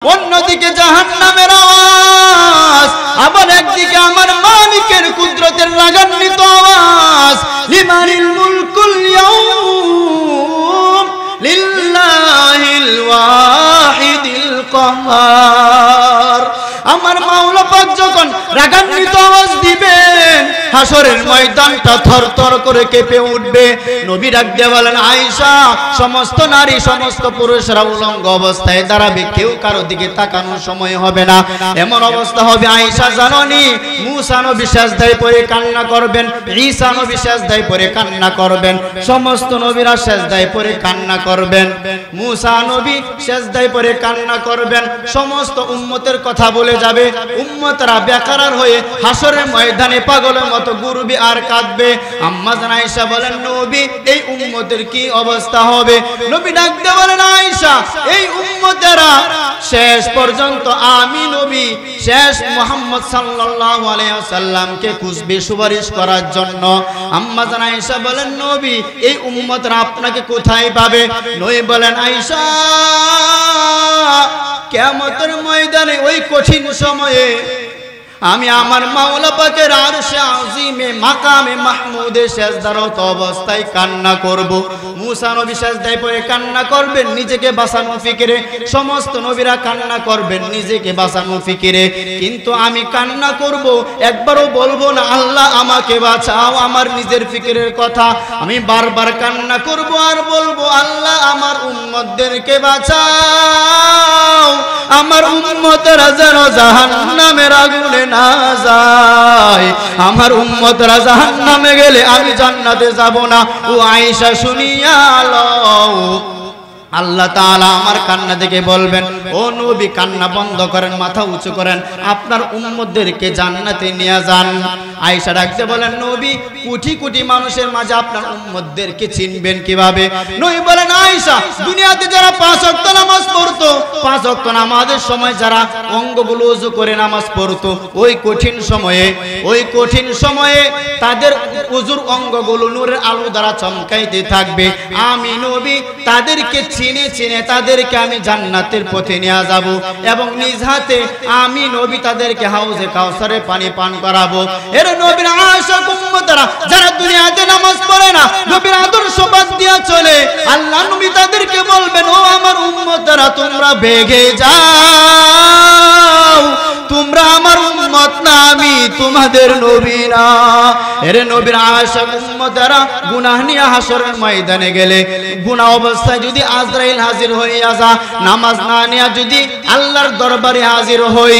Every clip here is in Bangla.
অন্যদিকে জাহান্নামের আওয়াজ, আবার একদিকে আমার মালিকের কুদরতের রাগান্বিত আওয়াজ, লিমানিল মুলকুল ইয়াউম লিল্লাহিল ওয়াহিদিল কাহ্হার। আমার মাওলা পাক যখন রাগান্বিত আওয়াজ দিবেন, হাসরের ময়দানটা থরথর করে কেঁপে উঠবে। নবী ডাক দিয়ে বলেন, আয়েশা, সমস্ত নারী সমস্ত পুরুষরা উলঙ্গ অবস্থায় দাঁড়াবে, কেউ কারো দিকে তাকানোর সময় হবে না। এমন অবস্থা হবে, আয়েশা জানোনি, মুসা নবী সিজদায় পড়ে কান্না করবেন, ঈসা নবী সিজদায় পড়ে কান্না করবেন, সমস্ত নবীরা সিজদায় পড়ে কান্না করবেন, মুসা নবী সিজদায় পড়ে কান্না করবেন, সমস্ত উম্মতের কথা বলে যাবে, উম্মতরা বেকারার হয়ে হাসরের ময়দানে পাগলের মতো ঘুরবে আর কাঁদবে। আম্মা জান আয়েশা বলেন, নবী এই উম্মতের কি অবস্থা হবে? নবী ডাক দিয়ে বলেন, আয়েশা, এই উম্মতেরা শেষ পর্যন্ত আমি নবী শেষ মুহাম্মদ সাল্লাল্লাহু আলাইহি ওয়াসাল্লামকে খুঁজবে সুপারিশ করার জন্য। আম্মা জান আয়েশা বলেন, নবী এই উম্মতরা আপনাকে কোথায় পাবে? নবী বলেন, আয়েশা, কিয়ামতের ময়দানে ওই কঠিন সময়ে আমি আমার মাওলা পাকের আরশে আজিমে মাকামে মাহমুদে সিজদারত অবস্থায় কান্না করব। মুসা নবী সিজদায় পড়ে কান্না করবেন নিজেকে বাঁচানো ফিকিরে, সমস্ত নবীরা কান্না করবেন নিজেকে বাঁচানো ফিকিরে, কিন্তু আমি কান্না করব, একবারও বলবো না আল্লাহ আমাকে বাঁচাও আমার নিজের ফিকিরের কথা। আমি বারবার কান্না করব আর বলবো, আল্লাহ আমার উম্মতদেরকে বাঁচাও, আমার উম্মতরা যেন জাহান্নামের আগুনে না যায়, আমার উম্মতরা জাহান্নামে গেলে আমি জান্নাতে যাব না। ও আয়েশা শুনিয়া লও, আল্লাহ তাআলা আমার কান্না দেখে বলবেন, ও নবী কান্না বন্ধ করেন, মাথা উঁচু করেন, আপনার উম্মতদেরকে জান্নাতে নিয়ে যান। আয়েশা ডাকতে বলেন, নবী কোটি কোটি মানুষের মাঝে আপনার উম্মতদেরকে চিনবেন কিভাবে? নবী বলেন, আয়েশা, দুনিয়াতে যারা 5 ওয়াক্ত নামাজ পড়তো, 5 ওয়াক্ত নামাজের সময় যারা অঙ্গগুলো ওযু করে নামাজ পড়তো, ওই কঠিন সময়ে তাদের ওযুর অঙ্গগুলো নূরের আলো দ্বারা চমকাইতে থাকবে। আমি নবী তাদেরকে চিনে চিনে তাদেরকে আমি জান্নাতের পথে নিয়ে যাব এবং নিজ হাতে আমি নবী তাদেরকে হাউজে কাউসারে পানি পান করাবো। এর নবীর আশিক উম্মতরা যারা দুনিয়াতে নামাজ পড়ে না, নবীর আদর্শ বাদ দিয়া চলে, আল্লাহ নবী তাদেরকে বলবেন, ও আমার উম্মতরা তোমরা ভেগে যাও, তোমরা আমার উম্মত না, আমি তোমাদের নবী না। এর নবীর আশিক উম্মতরা গুনাহ নিয়ে হাসরের ময়দানে গেলে, গুনাহ অবস্থায় যদি আজরাইল হাজির হইয়া যা, নামাজ না নিয়া যদি আল্লাহর দরবারে হাজির হই,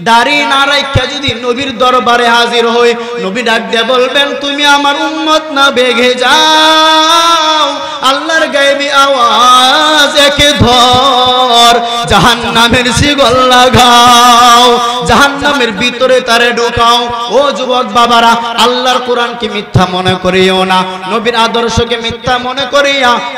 দাড়ি না রাখা যদি নবীর দরবারে হাজির হই, নবী ডাক দিয়ে বলবেন, তুমি আমার উম্মত না, ভেগে যাও। আল্লাহর গায়েবী আওয়াজ, একে ধর, জাহান্নামের শিকল লাগাও, জাহান্নামের ভিতরে তারে ঢোকাও। ও যুবক বাবারা, আল্লাহর কোরআনকে মিথ্যা মনে করিও না, নবীর আদর্শকে মিথ্যা মনে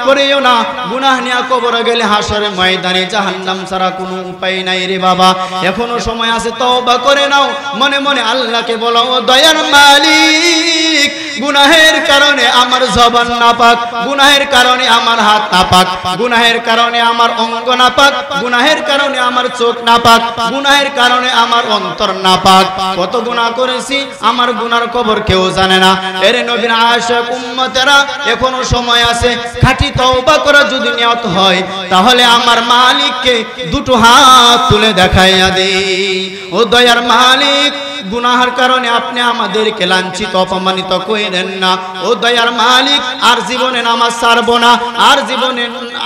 করিও না। গুনাহ নিয়ে কবরে গেলে হাসরের ময়দানে জাহান্নাম ছাড়া কোনো উপায় নাই রে বাবা। এখনো সময় আছে, তওবা করে নাও, মনে মনে আল্লাহকে বলো, ও দয়ার মালিক, গুনাহের কারণে আমার জবান নাপাক, গুনাহের কারণে আমার হাত নাপাক, গুনাহের কারণে আমার অঙ্গ নাপাক, গুনাহের কারণে আমার চোখ নাপাক, গুনাহের কারণে আমার অন্তর নাপাক। কত গুনাহ করেছি, আমার গুনার খবর কেউ জানে না। এর নবীর আশিক উম্মতেরা এখনো সময় আছে, খাঁটি তওবা করা যদি নিয়ত হয়, তাহলে আমার মালিককে দুটো হাত তুলে দেখাইয়া দেই। ও দয়ার মালিক, গুনাহের কারণে আপনি আমাদেরকে লাঞ্ছিত অপমানিত করেন না। ও দয়ার মালিক, আর জীবনে নামাজ ছাড়বো না,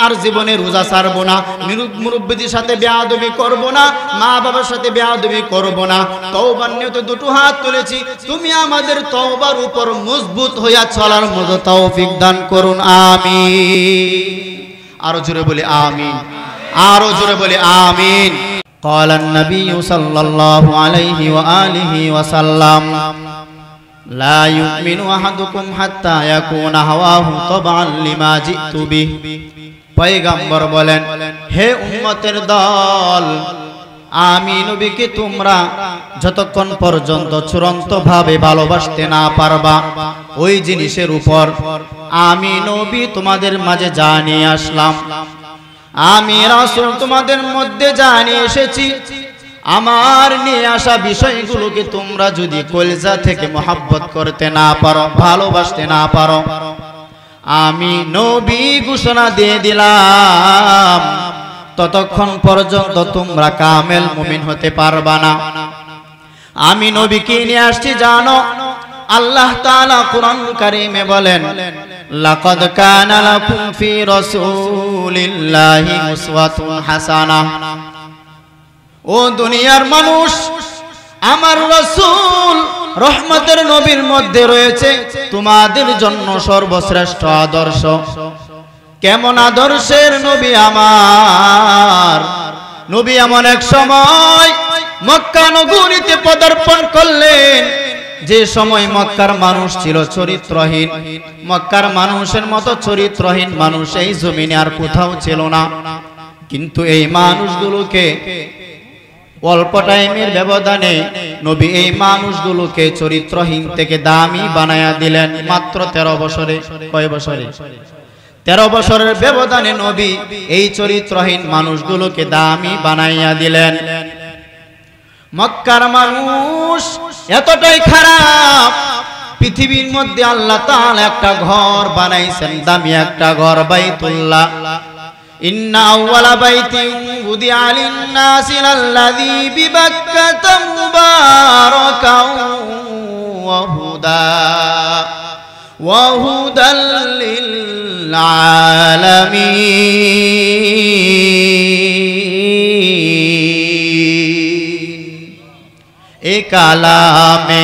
আর জীবনে রোজা ছাড়বো না, মুরব্বিদের সাথে বেয়াদবি করব না, মা বাবার সাথে বেয়াদবি করব না। তওবার নিয়তে দুটো হাত তুলেছি, তুমি আমাদের তওবার উপর মজবুত হইয়া চলার মতো তৌফিক দান করুন, আমিন। আরো জোরে বলি আমিন, আরো জোরে বলি আমিন। قال النبي صلى الله عليه وآله وسلم لا يؤمن أحدكم حتى يكون هواه طبعا لما جئت به। পয়গম্বর বলেন, হে উম্মতের দল, আমি নবীকে তোমরা যতক্ষণ পর্যন্ত চূড়ান্ত ভাবে ভালোবাসতে না পারবা, ওই জিনিসের উপর আমি নবী তোমাদের মাঝে যা নিয়ে আসলাম আমি রাসূল তোমাদের মধ্যে জানিয়ে এসেছি, আমার নিয়ে আসা বিষয়গুলোকে তোমরা যদি কলিজা থেকে মহব্বত করতে না পারো, ভালোবাসতে না পারো, আমি নবী ঘোষণা দিয়ে দিলাম ততক্ষণ পর্যন্ত তোমরা কামেল মুমিন হতে পারবা না। আমি নবীকে নিয়ে আসছি জানো, আল্লাহ তাআলা কুরআন কারীমে বলেন, লাকাদ কানা লাকুম ফি রাসূলিল্লাহি উসওয়াতুন হাসানাহ। ও দুনিয়ার মানুষ, আমার রাসূল রহমতের নবীর মধ্যে রয়েছে তোমাদের জন্য সর্বশ্রেষ্ঠ আদর্শ। কেমন আদর্শের নবী আমার নবী? এমন এক সময় মক্কা নগরীতে পদার্পণ করলেন, যে সময় মক্কার মানুষ ছিল চরিত্রহীন। মক্কার মানুষের মতো চরিত্রহীন মানুষ এই জমিনে আর কোথাও ছিল না। কিন্তু এই মানুষগুলোকে অল্প টাইমের ব্যবধানে নবী এই মানুষগুলোকে চরিত্রহীন থেকে দামি বানায়া দিলেন মাত্র 13 বছরে। কয় বছরে? 13 বছরের ব্যবধানে নবী এই চরিত্রহীন মানুষগুলোকে দামি বানাইয়া দিলেন। মক্কার মানুষ এতটাই খারাপ, পৃথিবীর মধ্যে আল্লাহ তাআলা একটা ঘর বানাইছেন, দামি একটা ঘর, বাইতুল্লাহ। ইন্না আউওয়ালা বাইতিন উদিআ লিন-নাসি লাল্লাযী বিবাক্কাতা মুবারাকাও ওয়া হুদাল লিল আলামিন। এ কালামে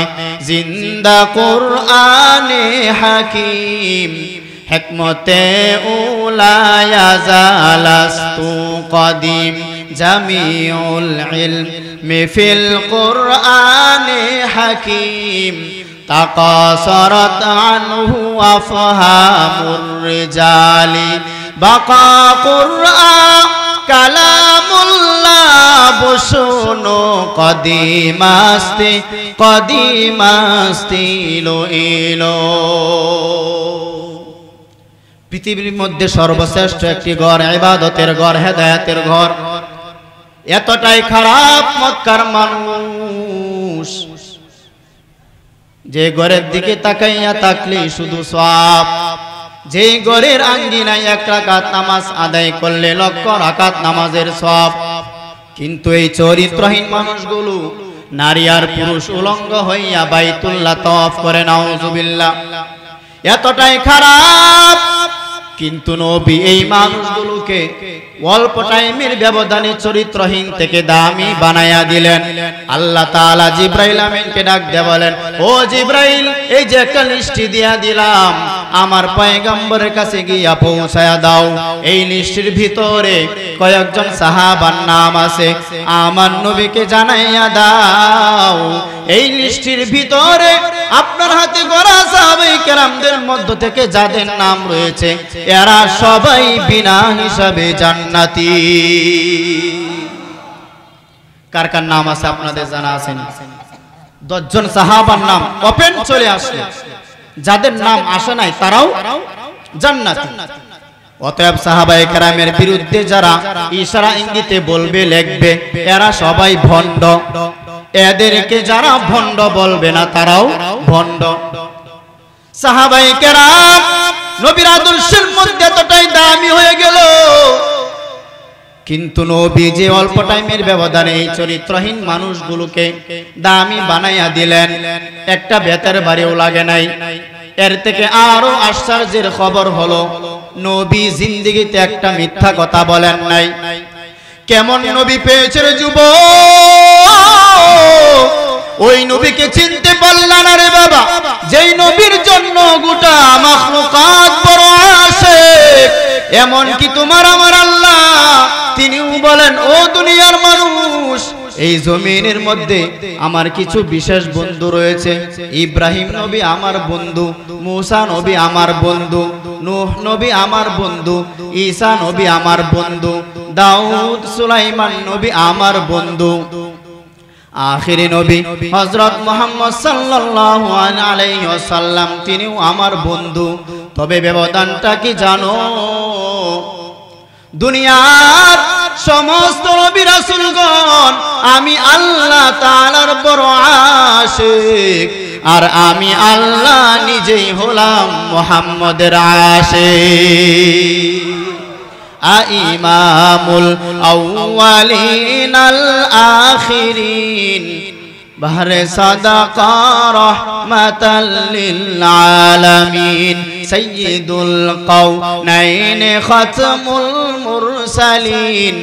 জিন্দা কুরআনে হাকিম, হিকমতে উলায়া জালাস্তু কদিম, জামিউল ইলমি ফিল কুরআনে হাকিম, তাকাসারাত আনহু আফহামুর রিজালি, বাকা কুরআন কালামুল্লাহ, বসুনো কদিমাস্তি কদিমাস্তি ইলো ইলো। পৃথিবীর মধ্যে সর্বশ্রেষ্ঠ একটি ঘর, ইবাদতের ঘর, হেদায়েতের ঘর। এতটাই খারাপ মক্কার মানুষ, যে ঘরের দিকে তাকাইয়া তাকলে শুধু সওয়াব, যে ঘরের আঙ্গিনায় 1 রাকাত নামাজ আদায় করলে 1 লক্ষ রাকাত নামাজের সওয়াব। কিন্তু এই চরিত্রহীন মানুষগুলো নারী আর পুরুষ উলঙ্গ হইয়া বাইতুল্লাহ তাওয়াফ করে, নাউজুবিল্লাহ। এতটাই খারাপ, কিন্তু নবী এই মানুষগুলোকে অল্প টাইমের ব্যবধানে চরিত্রহীন থেকে দামি বানায়া দিলেন। আল্লাহ তাআলা জিবরাইল আমিনকে ডাক দিয়ে বলেন, ও জিবরাইল, এই যে একটা লিস্টি দিয়া দিলাম, আমার পয়গম্বরের কাছে গিয়া পৌঁছায়া দাও। এই লিস্টির ভিতরে কয়েকজন সাহাবার নাম আছে, আমার নবীকে জানাইয়া দাও। এই লিস্টির ভিতরে আপনার হাতে গড়া সাহাবায়ে কেরামদের মধ্য থেকে যাদের নাম রয়েছে, এরা সবাই বিনা হিসাবে জান্নাতি। কার কার নাম আছে আপনাদের জানা আছে? 10 জন সাহাবার নাম ওপেন চলে আসলো, যাদের নাম আসে নাই তারাও জান্নাতি। অতএব সাহাবায়ে কেরামের বিরুদ্ধে যারা ইশারা ইঙ্গিতে বলবে, লিখবে, এরা সবাই ভণ্ড। এদেরকে যারা ভণ্ড বলবে না, তারাও ভণ্ড। সাহাবায়ে কেরাম নবীর আদর্শের মধ্যে এতটাই দামি হয়ে গেল, কিন্তু নবী যে অল্প টাইমের ব্যবধানে এই চরিত্রহীন মানুষগুলোকে দামি বানাইয়া দিলেন, একটা বেতের বাড়িও লাগে নাই। এর থেকে আরো আশ্চর্যের খবর হলো, নবী জিন্দেগিতে একটা মিথ্যা কথা বলেন নাই। কেমন নবী পেয়েছে রে যুবক? ওই নবীকে চিনতে পারলা না রে বাবা, যেই নবীর জন্য গোটা মাখলুকাত বড় আশিক। এমন কি তোমার আমার আল্লাহ, তিনিও বলেন, ও দুনিয়ার মানুষ, এই জমিনের মধ্যে আমার কিছু বিশেষ বন্ধু রয়েছে। ইব্রাহিম নবী আমার বন্ধু, মুসা নবী আমার বন্ধু, নূহ নবী আমার বন্ধু, ঈসা নবী আমার বন্ধু, দাউদ সুলাইমান নবী আমার বন্ধু, আখিরি নবী হযরত মুহাম্মদ সাল্লাল্লাহু আলাইহি ওয়াসাল্লাম তিনিও আমার বন্ধু। তবে ব্যবধানটা কি জানো? দুনিয়ার সমস্ত নবী রাসূলগণ আমি আল্লাহ তাআলার বড় আশিক, আর আমি আল্লাহ নিজেই হলাম মুহাম্মদের আশিক। ইমামুল আউয়ালিন আল আখিরিন বাহরে সাদাকা রাহমাতাল লিল আলামিন সাইয়্যিদুল কাওনাইন খাতমুল মুরসালিন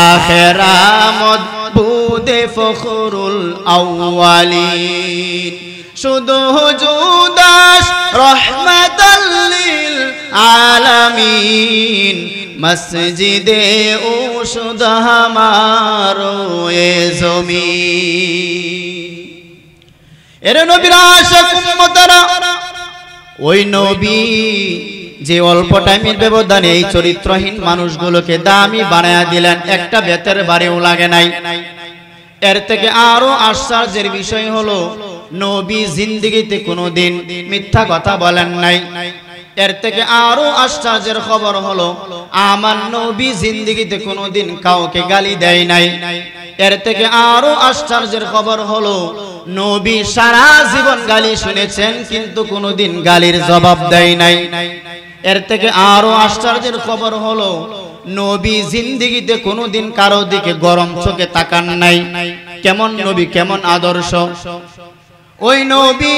আখিরামত বুদে ফখরুল আউয়ালিন শুধু হুজুদাস রাহমাতাল লিল আলামিন মসজিদে উশুদ হামারো এ জমিন। এর নবীর আশিক উম্মতরা, ওই নবী যে অল্প টাইমের ব্যবধানে এই চরিত্রহীন মানুষগুলোকে দামি বানায়া দিলেন, একটা বেতের বাড়িও লাগে নাই। এর থেকে আরো আশ্চর্যের বিষয় হলো নবী জিন্দেগিতে কোনোদিন মিথ্যা কথা বলেন নাই। এর থেকে আরো আশ্চর্যের খবর হলো আমার নবী জিন্দেগিতে কোনোদিন কাউকে গালি দেয় নাই। এর থেকে আরো আশ্চর্যের খবর হলো নবী সারা জীবন গালি শুনেছেন কিন্তু কোনোদিন গালির জবাব দেয় নাই। এর থেকে আরো আশ্চর্যের খবর হলো নবী জিন্দেগিতে কোনোদিন কারো দিকে গরম চোখে তাকান নাই। কেমন নবী, কেমন আদর্শ! ওই নবী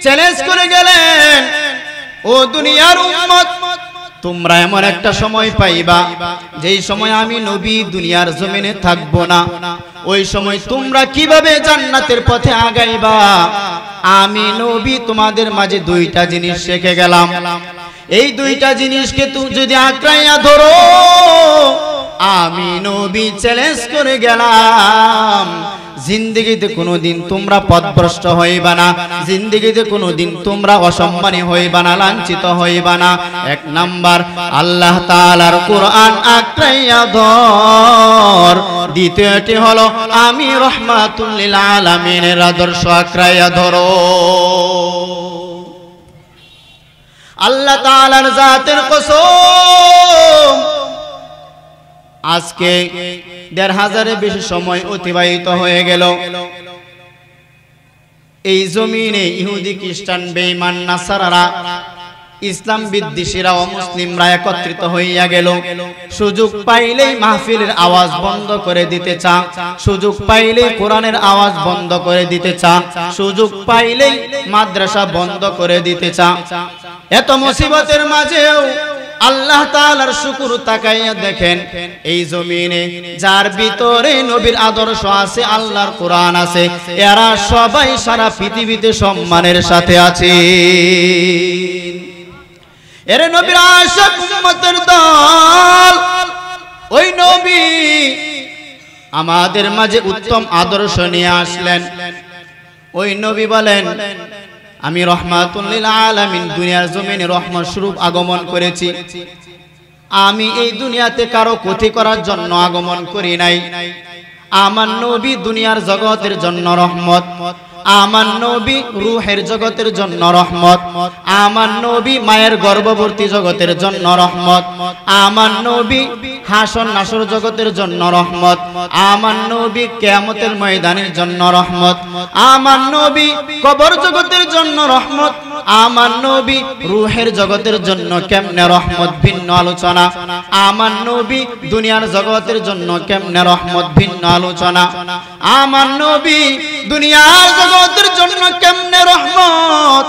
চ্যালেঞ্জ করে গেলেন, ও দুনিয়ার উম্মত, তোমরা এমন একটা সময় পাইবা যেই সময় আমি নবী দুনিয়ার জমিনে থাকবো না। ওই সময় তোমরা কিভাবে জান্নাতের পথে আগাইবা? আমি নবী তোমাদের মাঝে দুইটা জিনিস রেখে গেলাম। এই দুইটা জিনিসকে তুমি যদি আঁকড়াইয়া ধরো, আমি নবী চ্যালেঞ্জ করে গেলাম, জিন্দেগিতে কোনোদিন তোমরা পথভ্রষ্ট হইবা না, জিন্দেগিতে কোনোদিন তোমরা অসম্মানী হইবা না, লাঞ্ছিত হইবা না। এক নাম্বার, আল্লাহ তাআলার কোরআন আঁকড়াইয়া ধর। দ্বিতীয়টি হলো আমি রহমাতুল লিল আলামিনের আদর্শ আঁকড়াইয়া ধরো। আল্লাহ তাআলার জাতের কসম, আজকে ১৫০০-এর বেশি সময় অতিবাহিত হয়ে গেল। এই জমিনে ইহুদি, খ্রিস্টান, বেঈমান, নাসারারা, ইসলাম বিদ্বেষীরা, অমুসলিমরা একত্রিত হইয়া গেল। সুযোগ পাইলেই মাহফিলের আওয়াজ বন্ধ করে দিতে চা, সুযোগ পাইলেই কোরআনের আওয়াজ বন্ধ করে দিতে চা, সুযোগ পাইলেই মাদ্রাসা বন্ধ করে দিতে চা। এত মুসিবতের মাঝেও আল্লাহ তাআলার শুকর তাকাইয়া দেখেন, এই জমিনে যার ভিতরে নবীর আদর্শ আছে, আল্লাহর কোরআন আছে, এরা সবাই সারা পৃথিবীতে সম্মানের সাথে আছে। এর নবীর আশিক উম্মতের দল, ওই নবী আমাদের মাঝে উত্তম আদর্শ নিয়ে আসলেন। ওই নবী বলেন, আমি রহমাতুল লিল আলামিন, দুনিয়ার জমিনে রহমত স্বরূপ আগমন করেছি। আমি এই দুনিয়াতে কারো ক্ষতি করার জন্য আগমন করি নাই। আমার নবী দুনিয়ার জগতের জন্য রহমত, আমার নবী রূহের জগতের জন্য রহমত, আমার নবী মায়ের গর্ভবর্তী জগতের জন্য রহমত, আমার নবী হাসর নাসর জগতের জন্য রহমত, আমার নবী কিয়ামতের ময়দানের জন্য রহমত, আমার নবী কবর জগতের জন্য রহমত, আমার নবী রূহের জগতের জন্য কেমনে রহমত, ভিন্ন আলোচনা। আমার নবী দুনিয়ার জগতের জন্য কেমনে রহমত, ভিন্ন আলোচনা। আমার নবী দুনিয়ার জগতের জন্য কেমনে রহমত।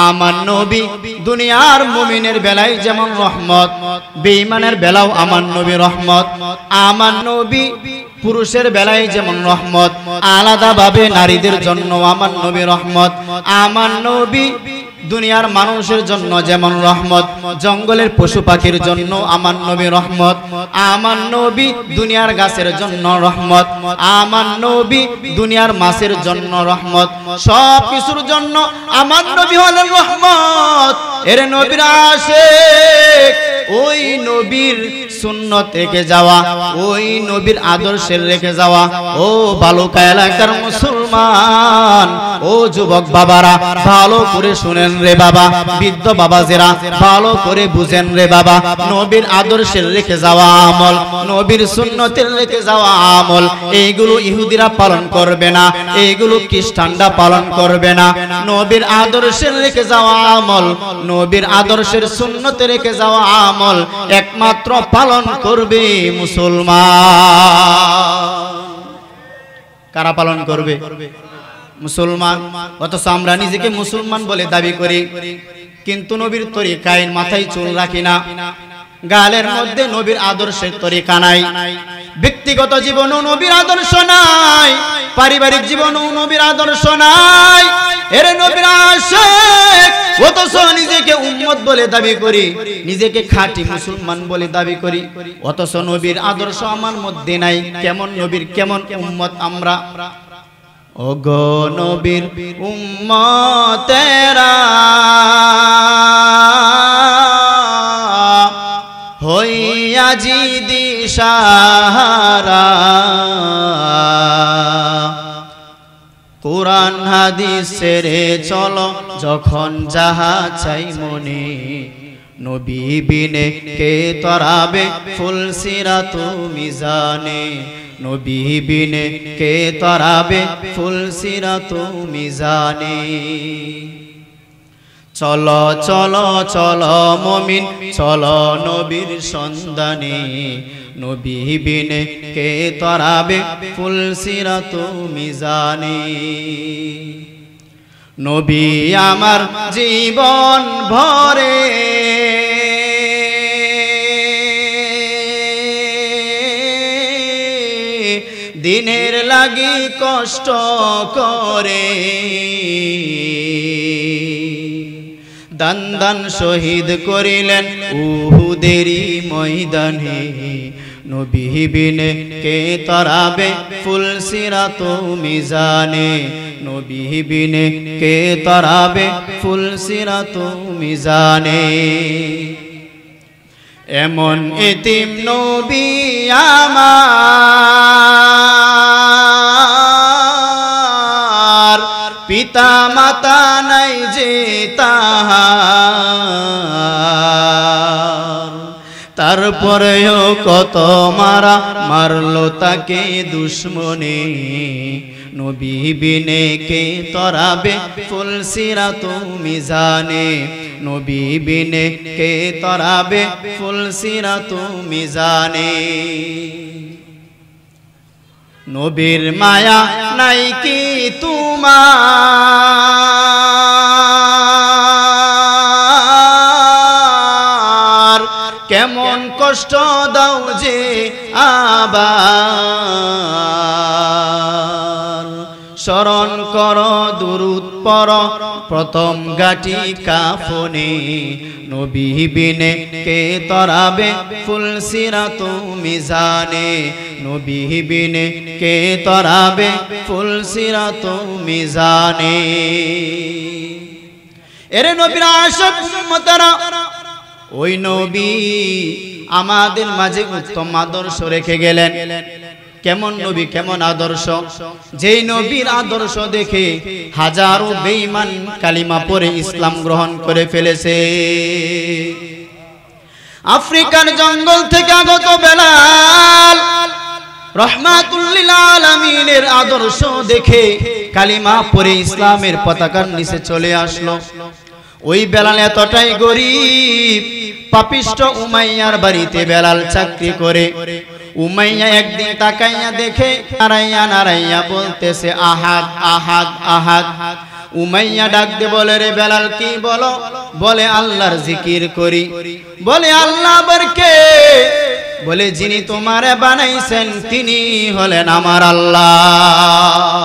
আমার নবী দুনিয়ার মুমিনের বেলায় যেমন রহমত, বেঈমানের বেলাও আমার নবী রহমত। আমার নবী পুরুষের বেলায় যেমন রহমত, আলাদাভাবে নারীদের জন্য আমার নবী রহমত। আমার নবী দুনিয়ার মানুষের জন্য যেমন রহমত, জঙ্গলের পশু পাখির জন্য আমার নবী রহমত। আমার নবী দুনিয়ার গাছের জন্য রহমত, আমার নবী দুনিয়ার মাছের জন্য রহমত। সব কিছুর জন্য আমার নবী হলেন রহমত। এর নবীর আশিক ওই নবীর সুন্নত রেখে যাওয়া, ওই নবীর আদর্শের রেখে যাওয়া। ও বালুকা এলাকার মুসলমান, ও যুবক বাবারা, ভালো করে শুনেন রে বাবা, বৃদ্ধ বাবাজেরা ভালো করে বুঝেন রে বাবা। নবীর আদর্শের রেখে যাওয়া আমল, নবীর সুন্নতের রেখে যাওয়া আমল, এইগুলো ইহুদিরা পালন করবে না, এইগুলো খ্রিস্টানরা পালন করবে না। নবীর আদর্শের রেখে যাওয়া আমল, নবীর আদর্শের সুন্নতে রেখে যাওয়া আমল একমাত্র পালন করবে মুসলমান। কারা পালন করবে? মুসলমান। অথচ আমরা নিজেকে মুসলমান বলে দাবি করি, কিন্তু নবীর তরিকায় মাথায় চুল রাখি না, গালের মধ্যে নবীর আদর্শের তরিকা নাই, ব্যক্তিগত জীবনেও নবীর আদর্শ নাই, পারিবারিক জীবনেও নবীর আদর্শ নাই। এর নবীর আশিক, অথচ নিজেকে উম্মত বলে দাবি করি, নিজেকে খাঁটি মুসলমান বলে দাবি করি, অথচ নবীর আদর্শ আমার মধ্যে নাই। কেমন নবীর, কেমন উম্মত আমরা? ওগো নবীর উম্মতেরা হইয়া জি দিশাহারা, কুরআন হাদিস ছেড়ে চলো যখন যাহা চাই মনে, নবী বিনে কে তরাবে ফুলসিরাত মিজানে, নবী বিনে কে তরাবে ফুলসিরাত মিজানে। চলো চলো চলো মুমিন চলো নবীর সন্ধানে, নবী বিনে কে তরাবে ফুলসিরাত মিজানে। নবী আমার জীবন ভরে দিনের লাগি কষ্ট করে, দান দান শহীদ করিলেন উহুদেরই ময়দানে, নবী বিনে কে তরাবে ফুলসিরাত মিজানে, নবী বিনে কে তরাবে ফুলসিরাত মিজানে। এমন এতিম নবী আমার, পিতা মাতা নাই যে তাহার, তারপরেও কত মারা মারলো তাকে দুশ্মনে, নবী বিনে কে তরাবে ফুলসিরাত মিজানে, নবী বিনে কে তরাবে ফুলসিরাত মিজানে। নবীর মায়া নাই কি তোমার, কেমন কষ্ট দাও যে আবার, স্মরণ কর দুরূদ পড় প্রথম গাটি কাফনে, নবী বিনে কে তরাবে ফুলসিরাত মিজানে, নবী বিনে কে তরাবে ফুলসিরাত মিজানে। এরে নবীর আশিক উম্মতেরা, ওই নবী আমাদের মাঝে উত্তম আদর্শ রেখে গেলেন। কেমন নবী, কেমন আদর্শ? যেই নবীর আদর্শ দেখে হাজারো বেঈমান কালিমা পড়ে ইসলাম গ্রহণ করে ফেলেছে। আফ্রিকার জঙ্গল থেকে আগত বেলাল রহমাতুল লিল আলামিনের আদর্শ দেখে কালিমা পড়ে ইসলামের পতাকার নিচে চলে আসলো। ওই বেলাল এতটাই গরিব, পাপিষ্ট উমাইয়ার বাড়িতে বেলাল চাকরি করে। উমাইয়া একদিন তাকাইয়া দেখে নারাইয়া নারাইয়া বলতেছে আহাদ আহাদ আহাদ। উমাইয়া ডাক দিয়ে বলে, রে বেলাল কি বলো? বলে আল্লাহর জিকির করি। বলে আল্লাহ আবার কে? বলে যিনি তোমারে বানাইছেন তিনি হলেন আমার আল্লাহ।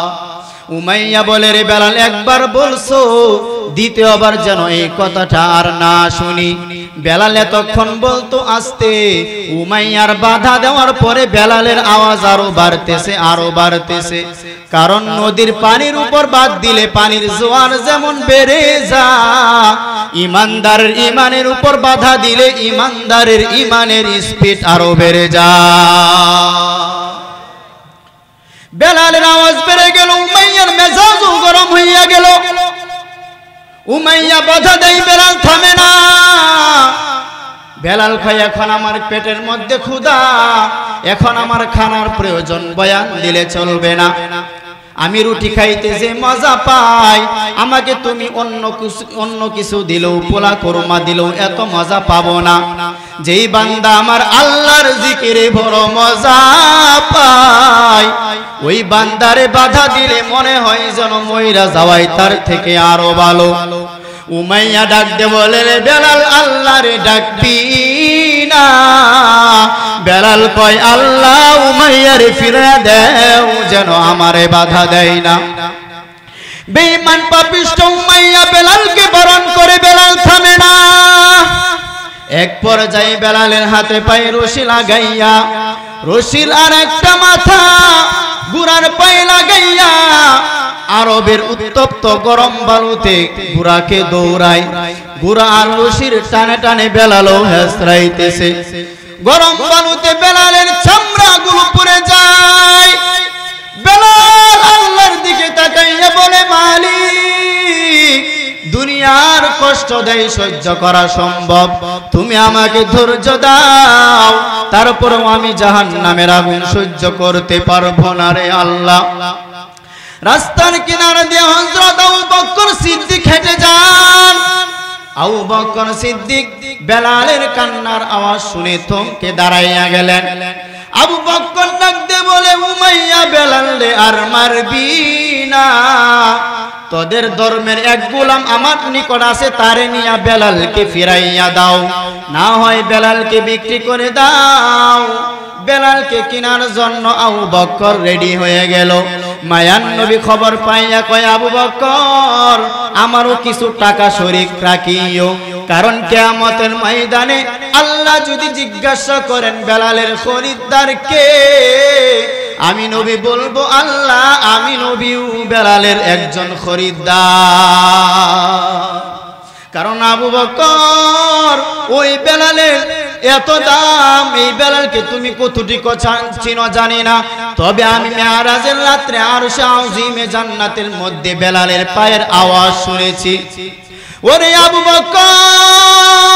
উমাইয়া বলে, রে বেলাল, একবার বলছো, দ্বিতীয়বার যেন এই কথাটা আর না শুনি। বেলাল এতক্ষণ বলতো আস্তে। উমাইয়ার বাধা দেওয়ার পরে বেলালের আওয়াজ আরো বাড়তেছে, আরো বাড়তেছে। কারণ নদীর পানির উপর বাদ দিলে পানির জোয়ার যেমন বেড়ে যায়, ইমানদারের ইমানের উপর বাধা দিলে ইমানদারের ইমানের স্পিড আরো বেড়ে যায়। বেলালের আওয়াজ বেড়ে গেল, উমাইয়ার মেজাজও গরম হইয়া গেল। উমাইয়া বাধা দেয়, বেলাল থামে না। বেলাল কয়, এখন আমার পেটের মধ্যে ক্ষুধা, এখন আমার খানার প্রয়োজন, বয়ান দিলে চলবে না। আমি রুটি খাইতে যে মজা পাই, আমাকে তুমি অন্য কিছু দিলেও, পোলা কোরমা দিলেও এত মজা পাবো না। যেই বান্দা আমার আল্লাহর জিকিরে বড় মজা পায়, ওই বান্দারে বাধা দিলে মনে হয় যেন মইরা যাওয়াই তার থেকে আরো ভালো। উমাইয়া ডাক দে বলে, রে বেলাল, আল্লাহরে ডাকবি না? বেলাল কয়, আল্লাহ উমাইয়ারে ফিরে দেও, যেন আমারে বাধা দেয় না। বেঈমান পাপিষ্ঠ উমাইয়া বেলালকে বরণ করে, বেলাল থামে না। এক পর্যায়ে বেলালের হাতে পায়ে রশি লাগাইয়া, রশির আর একটা মাথা গুরার পায়ে লাগাইয়া আরবের উত্তপ্ত গরম বালুতে গুরাকে দৌড়ায়। গুরা আর রশির টানে টানে বেলালও হেসরাইতেছে। গরম বালুতে বেলালের চামড়াগুলো পুড়ে যায়। বেলাল আল্লাহর দিকে তাকাইয়া বলে, মালিক, দুনিয়ার কষ্ট দেয় সহ্য করা সম্ভব, তুমি আমাকে ধৈর্য দাও, তারপরেও আমি জাহান্নামের আগুন সহ্য করতে পারবো না রে আল্লাহ। রাস্তার কিনারা দিয়ে হযরত আবু বকর সিদ্দিক হেঁটে যান। আবু বকর সিদ্দিক বেলালের কান্নার আওয়াজ শুনে থমকে দাঁড়াইয়া গেলেন। আবু বকর ডাক দিয়ে বলে, উমাইয়া বেলাল রে আর মারবি না? তোদের ধর্মের এক গোলাম আমার নিকট আছে, তারে নিয়া বেলালকে ফিরাইয়া দাও, না হয় বেলালকে বিক্রি করে দাও। বেলালকে কেনার জন্য আবু বকর রেডি হয়ে গেল। মায়ান নবী খবর পাইয়া কয়, আবু বকর, আমারও কিছু টাকা শরীক রাখিও, কারণ কিয়ামতের ময়দানে আল্লাহ যদি জিজ্ঞাসা করেন বেলালের খরিদ্দার কে, আমি নবী বলবো, আল্লাহ, আমি নবীও বেলালের একজন খরিদ্দার। কারণ আবু বকর, ওই বেলালের এত দাম, এই বেলালকে তুমি কতটুকু চিনো জানি না, তবে আমি মেরাজের রাত্রে আরশে আযীমে জান্নাতের মধ্যে বেলালের পায়ের আওয়াজ শুনেছি। ওরে আবু বকর,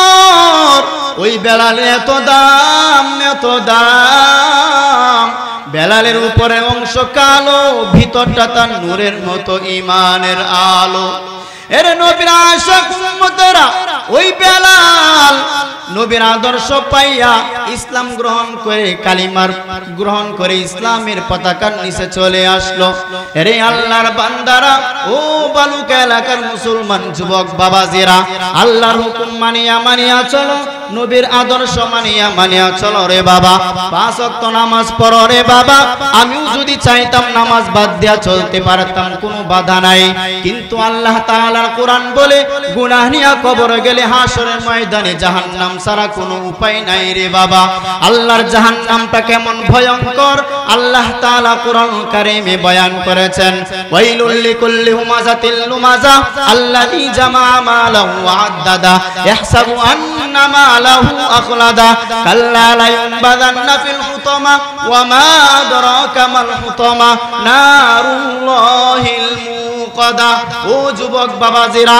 ওই বেলালের এত দাম, এত দাম। বেলালের উপরে অংশ কালো, ভিতরটা তার নূরের মতো ইমানের আলো। এর নবীর আশিক উম্মতেরা, ওই বেলাল নবীর আদর্শ পাইয়া ইসলাম গ্রহণ করে, কালিমার গ্রহণ করে ইসলামের পতাকার নিচে চলে আসলো। এরে আল্লাহর বান্দারা, ও বালুকা এলাকার মুসলমান যুবক বাবাজিরা, আল্লাহর হুকুম মানিয়া চলো, নবীর আদর্শ মানিয়া চলো রে বাবা। 5 ওয়াক্ত নামাজ পড়ো রে বাবা। আমিও যদি চাইতাম নামাজ বাদ দিয়া চলতে পারতাম, কোনো বাধা নাই, কিন্তু আল্লাহ তাআলার কোরআন বলে, গুনাহ নিয়া কবরে গেলে হাসরের ময়দানে জাহান্নাম ছাড়া কোনো উপায় নাই রে বাবা। আল্লাহর জাহান্নামটা কেমন ভয়ঙ্কর আল্লাহ তাআলা কোরআন কারীমে বয়ান করেছেন। ওয়াইলুল লিকুল্লি হুমাযাতিল লুমাযা আল্লাযী জামাআ মালাহু ওয়া আদ্দাদা ইয়াহসাবু আন্না মালাহু আখলাদা কাল্লা লা ইউনবাযান্না ফিল হুতামা ওয়া মা আদরাকা মাল হুতামা নারুল্লাহিল মুকাদা। ও যুবক বাবাজিরা,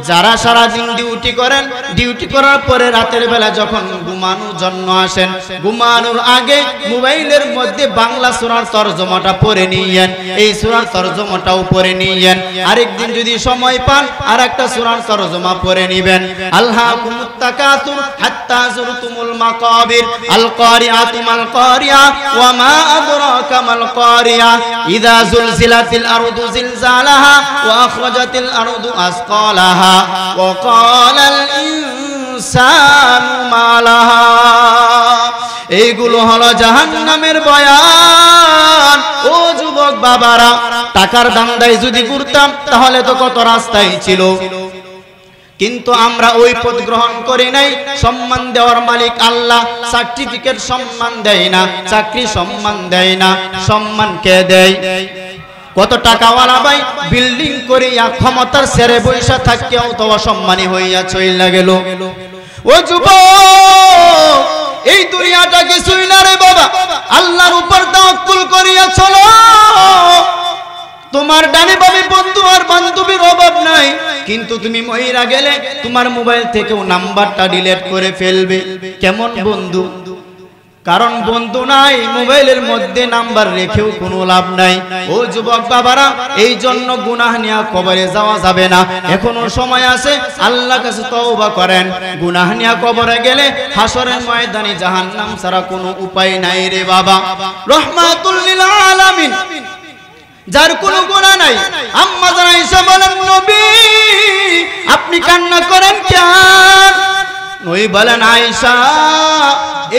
যারা সারা দিন ডিউটি করেন, ডিউটি করার পরে রাতের বেলা যখন ঘুমানোর জন্য আসেন, ঘুমানোর আগে মোবাইলের মধ্যে বাংলা সূরার তরজমাটা পড়ে নিয়েন, এই সূরার তরজমাটাও পড়ে নিয়েন। আরেকদিন যদি সময় পান আর একটা সূরার তরজমা পড়ে নেবেন। আলহাকুমুত তাকাসুর হাত্তা যুরতুমুল মাকাবির আল কারিআতু মাল কারিয়া ওয়া মা আদরাকা মাল কারিয়া ইযা যুলজিলাতিল আরদু জিলজালাহা ওয়া আখরাজাতিল আরদু আসকালাহা ওয়া ক্বালাল ইনসানু মা লাহা। এইগুলো হলো জাহান্নামের বয়ান। ও যুবক বাবারা, টাকার ধান্দায় যদি ঘুরতাম তাহলে তো কত রাস্তাই ছিল, কিন্তু আমরা ওই পথ গ্রহণ করি নাই। সম্মান দেওয়ার মালিক আল্লাহ। সার্টিফিকেট সম্মান দেয় না, চাকরি সম্মান দেয় না, সম্মান কে দেয়? কত টাকাওয়ালা ভাই বিল্ডিং করিয়া ক্ষমতার সেরে বৈশা থাকিয়াও তো অসম্মানী হইয়া চইলা গেল। ও যুবক, এই দুনিয়াটা কিছুই না রে বাবা, আল্লাহর উপর তাওয়াক্কুল করিয়া চলো। তোমার ডানে বামে বন্ধু আর বান্ধবীর অভাব নাই, কিন্তু তুমি মহিলা গেলে তোমার মোবাইল থেকেও নাম্বারটা ডিলিট করে ফেলবে। কেমন বন্ধু? কারণ বন্ধু নাই, মোবাইলের মধ্যে নাম্বার রেখেও কোনো লাভ নাই। ও যুবক বাবারা, এই জন্য গুনাহ নিয়ে কবরে যাওয়া যাবে না, এখনো সময় আছে। আল্লাহর কাছে তওবা করেন। গুনাহ নিয়ে কবরে গেলে হাসরের ময়দানে জাহান্নাম ছাড়া কোনো উপায় নাই রে বাবা। রহমাতুল লিল আলামিন, যার কোনো গুনাহ নাই, আম্মা জান আয়েশা বলেন, নবী আপনি কান্না করেন কেন? নবী বলেন, আয়েশা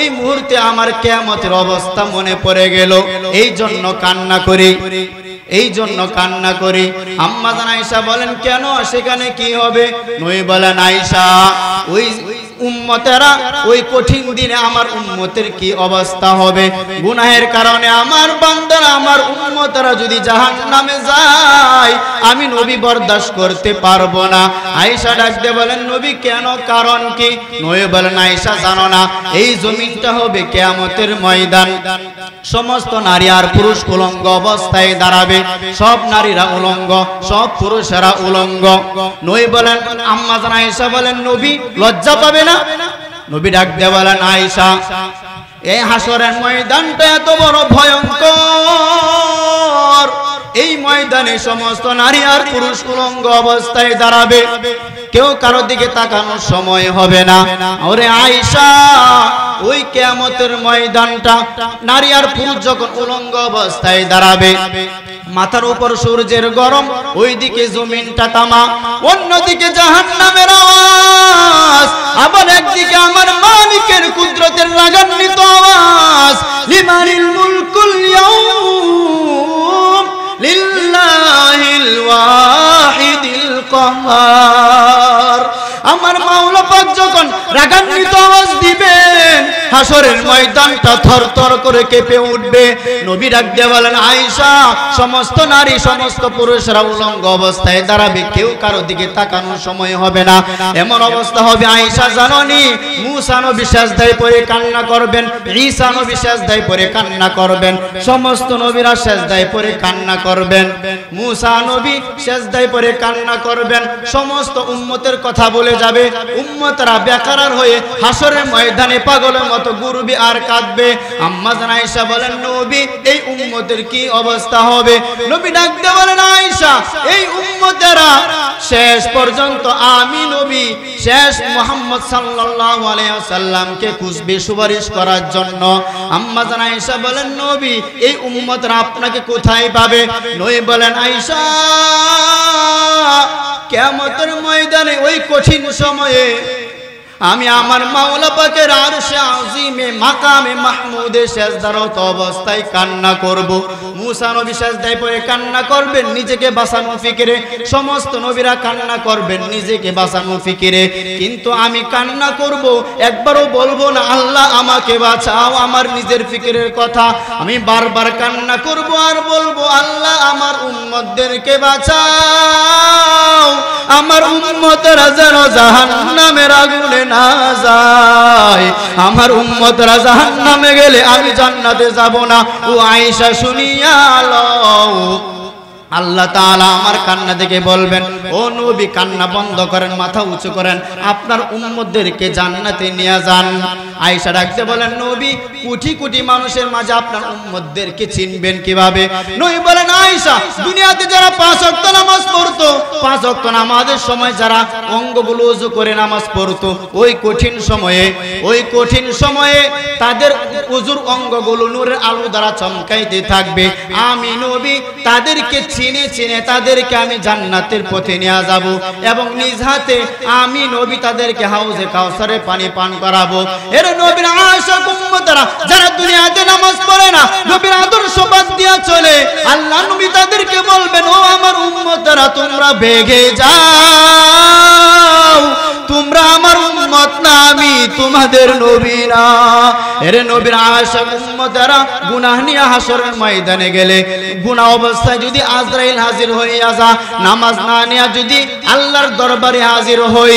এই মুহূর্তে আমার কিয়ামতের অবস্থা মনে পড়ে গেল, এই জন্য কান্না করি, এই জন্য কান্না করি। আম্মা জান আয়েশা বলেন, কেন, সেখানে কি হবে? নবী বলেন, আয়েশা ওই উম্মতেরা ওই কঠিন দিনে আমার উম্মতের কি অবস্থা হবে? গুনাহের কারণে আমার বান্দারা, আমার উম্মতেরা যদি জাহান্নামে যায়, আমি নবী বরদাস্ত করতে পারবো না। আয়েশা ডাক দিয়ে বলেন, নবী কেন, কারণ কি? নবী বলেন, আয়েশা জানো না, এই জমিনটা হবে কিয়ামতের ময়দান। সমস্ত নারী আর পুরুষ উলঙ্গ অবস্থায় দাঁড়াবে, সব নারীরা উলঙ্গ, সব পুরুষেরা উলঙ্গ। নবী বলেন, আম্মা জান আয়েশা বলেন, নবী লজ্জা পাবে না? নবী ডাক দিয়ে বলেন, আয়েশা এই হাসরের ময়দানটা এত বড় ভয়ঙ্কর, এই ময়দানে সমস্ত নারী আর পুরুষ উলঙ্গ অবস্থায় দাঁড়াবে, কেউ কারো দিকে তাকানোর সময় হবে না। ওরে আয়েশা, ওই কিয়ামতের ময়দানটা নারী আর পুরুষ যখন উলঙ্গ অবস্থায় দাঁড়াবে, মাথার উপর সূর্যের গরম, ওইদিকে জমিনটা তামা, অন্যদিকে জাহান্নামের আওয়াজ, আবার একদিকে আমার মালিকের কুদরতের রাগান্বিত আওয়াজ, লিমানিল মুলকুল ইয়াউম লিল্লাহিল ওয়াহিদিল কাহ্হার। আমার মাওলা পাক যখন রাগান্বিত আওয়াজ দিবেন, হাসরের ময়দানটা থরথর করে কেঁপে উঠবে। নবী ডাক দিয়ে বলেন, আয়েশা সমস্ত নারী সমস্ত পুরুষরা উলঙ্গ অবস্থায় দাঁড়াবে, কেউ কারো দিকে তাকানোর সময় হবে না। এমন অবস্থা হবে, আয়েশা জানোনি, মুসা নবী সিজদায় পড়ে কান্না করবেন, ঈসা নবী সিজদায় পড়ে কান্না করবেন, সমস্ত নবীরা সিজদায় পড়ে কান্না করবেন, মুসা নবী সিজদায় পড়ে কান্না করবেন, সমস্ত উম্মতের কথা বলে যাবে, উম্মতরা বেকারার হয়ে হাসরের ময়দানে পাগলের মতো ঘুরবে আর কাঁদবে। আম্মা জান আয়েশা বলেন, নবী এই উম্মতের কি অবস্থা হবে? নবী ডাক দিয়ে বলেন, আয়েশা এই উম্মতেরা শেষ পর্যন্ত আমি নবী শেষ মুহাম্মদ সাল্লাল্লাহু আলাইহি ওয়াসাল্লামকে খুঁজবে সুপারিশ করার জন্য। আম্মা জান আয়েশা বলেন, নবী এই উম্মতরা আপনাকে কোথায় পাবে? নবী বলেন, আয়েশা কিয়ামতের ময়দানে ওই কঠিন সময়ে আমি আমার মাওলা পাকের আরশে আজিমে মাকামে মাহমুদে সিজদারত অবস্থায় কান্না করব। মুসা নবী সিজদায় পড়ে কান্না করবেন নিজেকে বাঁচানোর ফিকিরে, সমস্ত নবীরা কান্না করবেন নিজেকে বাঁচানোর ফিকিরে, কিন্তু আমি কান্না করব, একবারও বলবো না আল্লাহ আমাকে বাঁচাও আমার নিজের ফিকিরের কথা। আমি বারবার কান্না করব আর বলবো, আল্লাহ আমার উম্মতদেরকে বাঁচাও, আমার উম্মতরা যেন জাহান্নামের আগুনে না যায়, আমার উম্মতরা জাহান্নামে গেলে আমি জান্নাতে যাব না। ও আয়েশা শুনিয়া লও, আল্লাহ তাআলা আমার কান্না দেখে বলবেন, ও নবী কান্না বন্ধ করেন, মাথা উঁচু করেন, আপনার উম্মতদেরকে জান্নাতে নিয়ে যান। আয়েশা ডাকতে বলেন, নবী কোটি কোটি মানুষের মাঝে আপনার উম্মতদেরকে চিনবেন কিভাবে? নবী বলেন, আয়েশা দুনিয়াতে যারা 5 ওয়াক্ত নামাজ পড়তো, 5 ওয়াক্ত নামাজের সময় যারা অঙ্গগুলো ওযু করে নামাজ পড়তো, ওই কঠিন সময়ে তাদের ওযুর অঙ্গগুলো নূরের আলো দ্বারা চমকাইতে থাকবে। আমি নবী তাদেরকে চিনে চিনে তাদেরকে আমি জান্নাতের পথে নিয়ে যাব এবং নিজ হাতে আমি নবী তাদেরকে হাউজে কাউসারে পানি পান করাবো। এর নবীর আশিক উম্মতরা যারা দুনিয়াতে নামাজ পড়ে না, নবীর আদর্শ বাদ দিয়া চলে, আল্লাহ নবী উম্মতেরা তোমরা ভেগে যাও, তোমরা আমার উম্মত না, আমি তোমাদের নবী না। এর নবীর আশিক উম্মতেরা গুনাহ নিয়ে হাসরের ময়দানে গেলে গুনাহ অবস্থায় যদি আজরাইল হাজির হইয়া যা, নামাজ না নিয়ে যদি আল্লাহর দরবারে হাজির হই,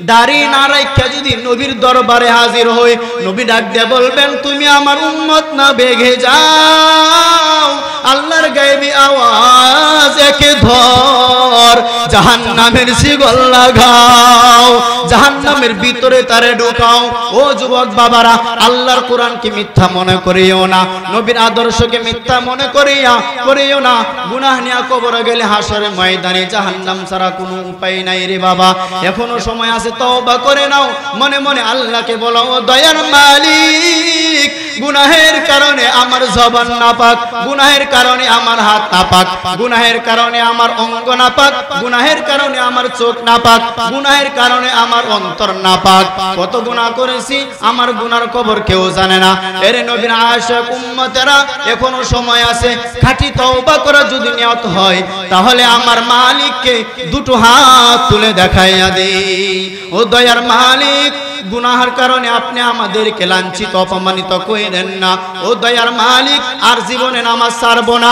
দাড়ি না রাখা যদি নবীর দরবারে হাজির হই, নবী ডাক দিয়ে বলবেন তুমি আমার উম্মত না, ভেগে যাও। আল্লাহর গায়েবী আওয়াজ, একে ধর, জাহান্নামের শিকল লাগাও, জাহান্নামের ভিতরে তারে ঢুকাও। ও যুবক বাবারা, আল্লাহর কোরআনকে মিথ্যা মনে করিও না, নবীর আদর্শকে মিথ্যা মনে করিও না। গুনাহ নিয়ে কবরে গেলে হাসরের ময়দানে জাহান্নাম ছাড়া কোনো উপায় নাই রে বাবা। এখনো সময় আছে, তওবা করে নাও, মনে মনে আল্লাহকে বলো, ও দয়ার মালিক, গুনাহের কারণে আমার জবান নাপাক, গুনাহের কারণে আমার হাত নাপাক, গুনাহের কারণে আমার অঙ্গ নাপাক, গুনাহের কারণে আমার চোখ নাপাক, গুনাহের কারণে আমার অন্তর নাপাক। কত গুনাহ করেছি, আমার গুনার খবর কেউ জানে না। এর নবীর আশিক উম্মতেরা এখনো সময় আছে, খাঁটি তওবা করা যদি নিয়ত হয়, তাহলে আমার মালিককে দুটো হাত তুলে দেখাইয়া দেই। ও দয়ার মালিক, গুনাহের কারণে আপনি আমাদেরকে লাঞ্ছিত অপমানিত কইরেন না। ও দয়ার মালিক, আর জীবনে নামাজ ছাড়বো না,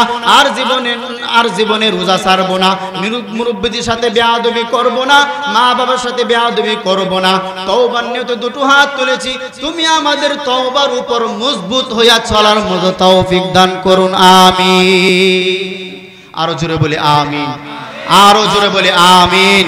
আর জীবনে রোজা ছাড়বো না, মুরব্বিদের সাথে বেয়াদবি করব না, মা বাবার সাথে বেয়াদবি করব না। তওবার নিয়তে দুটো হাত তুলেছি, তুমি আমাদের তওবার উপর মজবুত হইয়া চলার মতো তৌফিক দান করুন, আমিন। আরো জোরে বলি আমিন, আরো জোরে বলি আমিন।